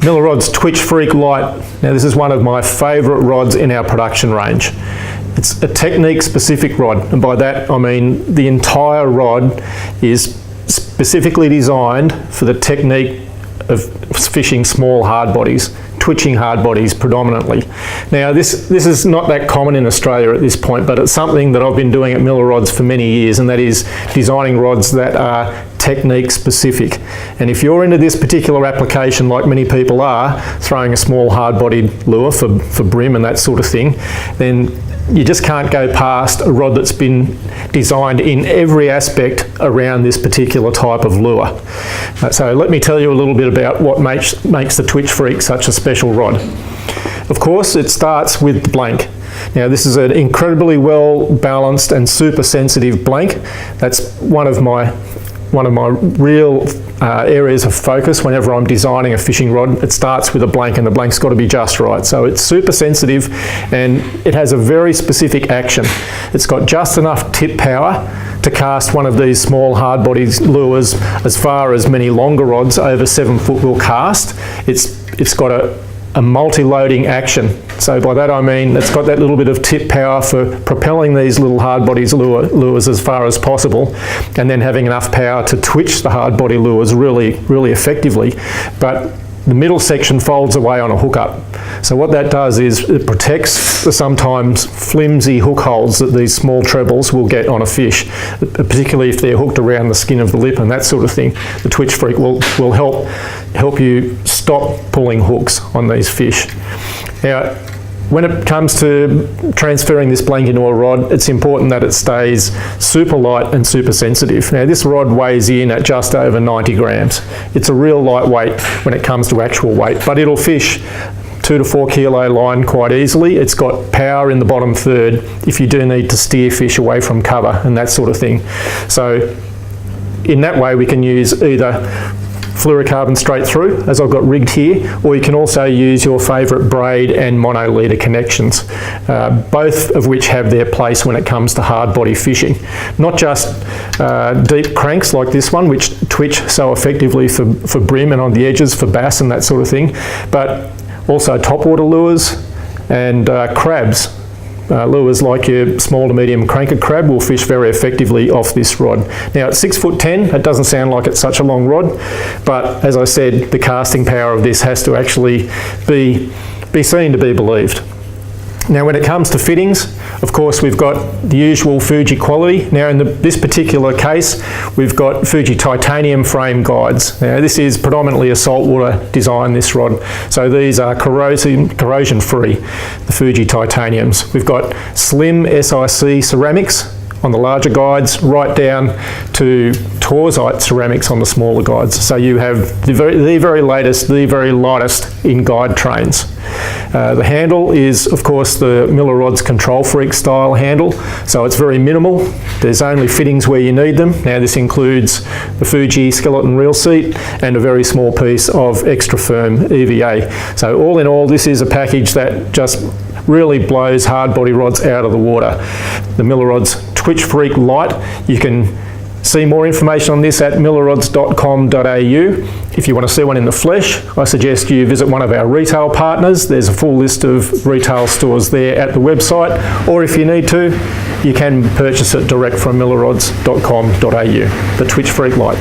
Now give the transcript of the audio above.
Millerods Twitch Freak Light. Now this is one of my favourite rods in our production range. It's a technique specific rod, and by that I mean the entire rod is specifically designed for the technique of fishing small hard bodies, twitching hard bodies predominantly. Now this is not that common in Australia at this point, but it's something that I've been doing at Millerods for many years, and that is designing rods that are technique specific. And if you're into this particular application, like many people are, throwing a small hard bodied lure for brim and that sort of thing, then you just can't go past a rod that's been designed in every aspect around this particular type of lure. So let me tell you a little bit about what makes the Twitch Freak such a special rod. Of course, it starts with the blank. Now this is an incredibly well balanced and super sensitive blank. That's one of my real areas of focus whenever I'm designing a fishing rod. It starts with a blank, and the blank's got to be just right. So it's super sensitive, and it has a very specific action. It's got just enough tip power to cast one of these small hard body lures as far as many longer rods over 7 foot will cast. It's got a multi-loading action. So by that I mean it's got that little bit of tip power for propelling these little hard bodies lures as far as possible, and then having enough power to twitch the hard body lures really effectively. But the middle section folds away on a hookup. So what that does is it protects the sometimes flimsy hook holes that these small trebles will get on a fish, particularly if they're hooked around the skin of the lip and that sort of thing. The Twitch Freak will help you stop pulling hooks on these fish. Now, when it comes to transferring this blank into a rod, it's important that it stays super light and super sensitive. Now this rod weighs in at just over 90 grams. It's a real lightweight when it comes to actual weight, but it'll fish 2 to 4 kilo line quite easily. It's got power in the bottom third if you do need to steer fish away from cover and that sort of thing. So in that way we can use either fluorocarbon straight through, as I've got rigged here, or you can also use your favourite braid and mono leader connections, both of which have their place when it comes to hard body fishing. Not just deep cranks like this one, which twitch so effectively for brim and on the edges for bass and that sort of thing, but also topwater lures and crabs. Lures like your small to medium cranker crab will fish very effectively off this rod. Now at 6'10", it doesn't sound like it's such a long rod, but as I said, the casting power of this has to actually be seen to be believed. Now when it comes to fittings, of course we've got the usual Fuji quality. Now in this particular case, we've got Fuji titanium frame guides. Now this is predominantly a saltwater design, this rod. So these are corrosion free, the Fuji titaniums. We've got slim SIC ceramics on the larger guides, right down to Torzite ceramics on the smaller guides. So you have the very latest, the very lightest in guide trains. The handle is, of course, the Millerods Control Freak style handle, so it's very minimal. There's only fittings where you need them. Now this includes the Fuji skeleton reel seat and a very small piece of extra firm EVA. So all in all, this is a package that just really blows hard body rods out of the water. The Millerods Twitch Freak Light. You can see more information on this at millerods.com.au. If you want to see one in the flesh, I suggest you visit one of our retail partners. There's a full list of retail stores there at the website, or if you need to, you can purchase it direct from millerods.com.au. The Twitch Freak Light.